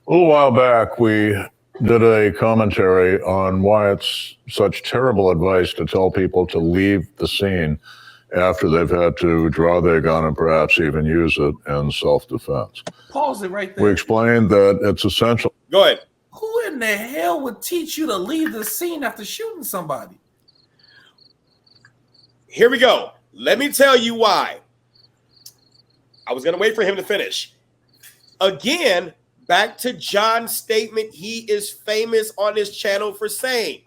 A little while back, we did a commentary on why it's such terrible advice to tell people to leave the scene after they've had to draw their gun and perhaps even use it in self-defense. Pause it right there. We explained that it's essential. Go ahead. Who in the hell would teach you to leave the scene after shooting somebody? Here we go. Let me tell you why. I was going to wait for him to finish. Again, back to John's statement he is famous on his channel for saying.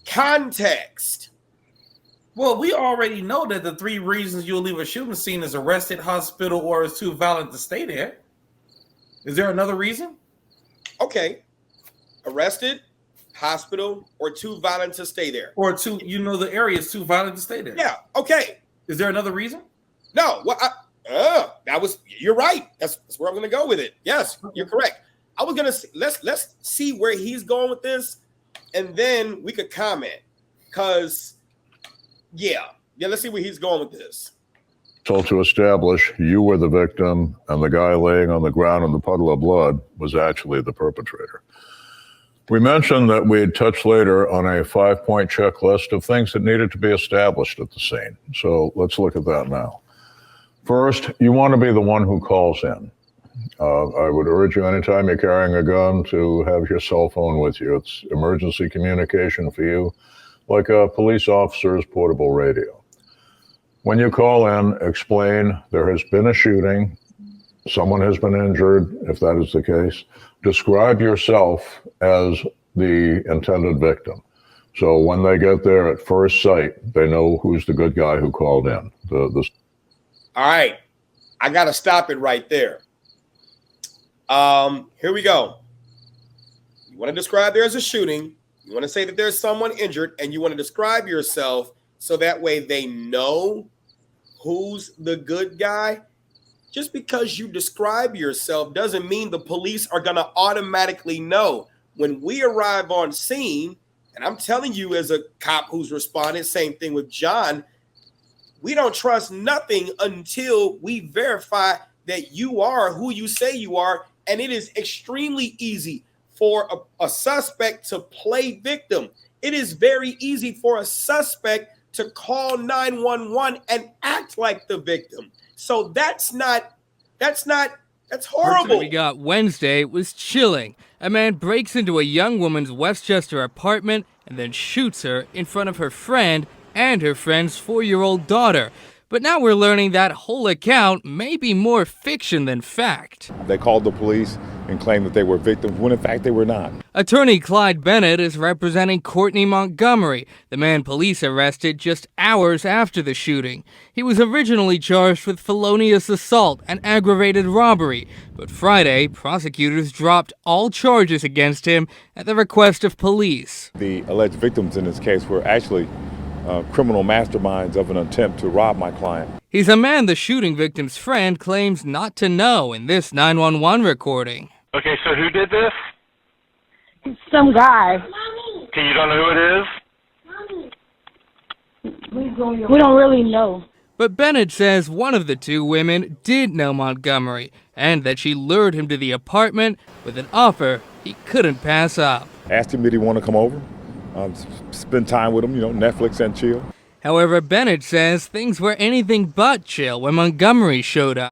Context. Well, we already know that the 3 reasons you'll leave a shooting scene is arrested, hospital, or is too violent to stay there. Is there another reason? Okay. Arrested, hospital, or too violent to stay there. Or the area is too violent to stay there. Yeah, okay. Is there another reason? No, you're right. That's where I'm going to go with it. Yes, you're correct. I was going to let's see where he's going with this, and then we could comment. Because, let's see where he's going with this. Told to establish you were the victim and the guy laying on the ground in the puddle of blood was actually the perpetrator. We mentioned that we'd touch later on a 5-point checklist of things that needed to be established at the scene. So let's look at that now. First, you want to be the one who calls in. I would urge you anytime you're carrying a gun to have your cell phone with you. It's emergency communication for you, like a police officer's portable radio. When you call in, explain there has been a shooting, someone has been injured, if that is the case. Describe yourself as the intended victim. So when they get there at first sight, they know who's the good guy who called in. All right. I got to stop it right there. Here we go. You want to describe there's a shooting. You want to say that there's someone injured, and you want to describe yourself so that way they know who's the good guy. Just because you describe yourself doesn't mean the police are going to automatically know. When we arrive on scene, and I'm telling you as a cop who's responded, same thing with John, we don't trust nothing until we verify that you are who you say you are. And it is extremely easy for a suspect to play victim. It is very easy for a suspect to call 911 and act like the victim. So that's horrible. We got Wednesday was chilling. A man breaks into a young woman's Westchester apartment and then shoots her in front of her friend and her friend's 4-year-old daughter. But now we're learning that whole account may be more fiction than fact. They called the police and claimed that they were victims, when in fact they were not. Attorney Clyde Bennett is representing Courtney Montgomery, the man police arrested just hours after the shooting. He was originally charged with felonious assault and aggravated robbery, but Friday, prosecutors dropped all charges against him at the request of police. The alleged victims in this case were actually criminal masterminds of an attempt to rob my client. He's a man the shooting victim's friend claims not to know in this 911 recording. Okay, so who did this? Some guy. Okay, you don't know who it is? We don't really know. But Bennett says one of the 2 women did know Montgomery and that she lured him to the apartment with an offer he couldn't pass up. Asked him did he want to come over, spend time with him, Netflix and chill. However, Bennett says things were anything but chill when Montgomery showed up.